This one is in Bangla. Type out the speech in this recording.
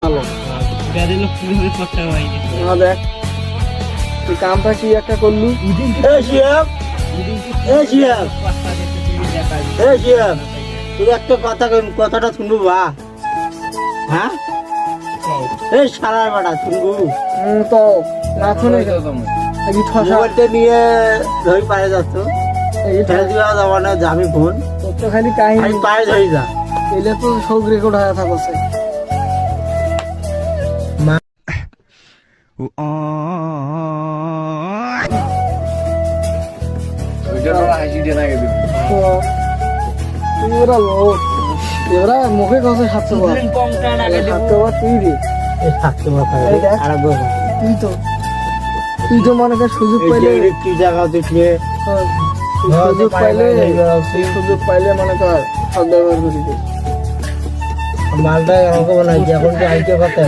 ভালো গাড়ির লোক পুরো কথা হয়নি দেখ তুই কামটা কি একটা করলু তুই একটা কথাটা শুনবু বা হ্যাঁ এই সারার বাড়া শুনবু তো না শুনে মোবাইলটা নিয়ে ধরি পায়ে যাচ্ছ ফেলে দেওয়া যাবো না যাবি ফোন তো খালি কাহিনী পায়ে ধরি যা এলে তো সব রেকর্ড হয়ে থাকছে এরা মুখে কথা সাতশো তুই রে তুই তো মনে কর সুযোগ পাইলে কি জায়গা দেখলে সুযোগ পাইলে মনে কর সব ব্যবহার করি মালটা আমাকে বলা এখন তো আইতে কথা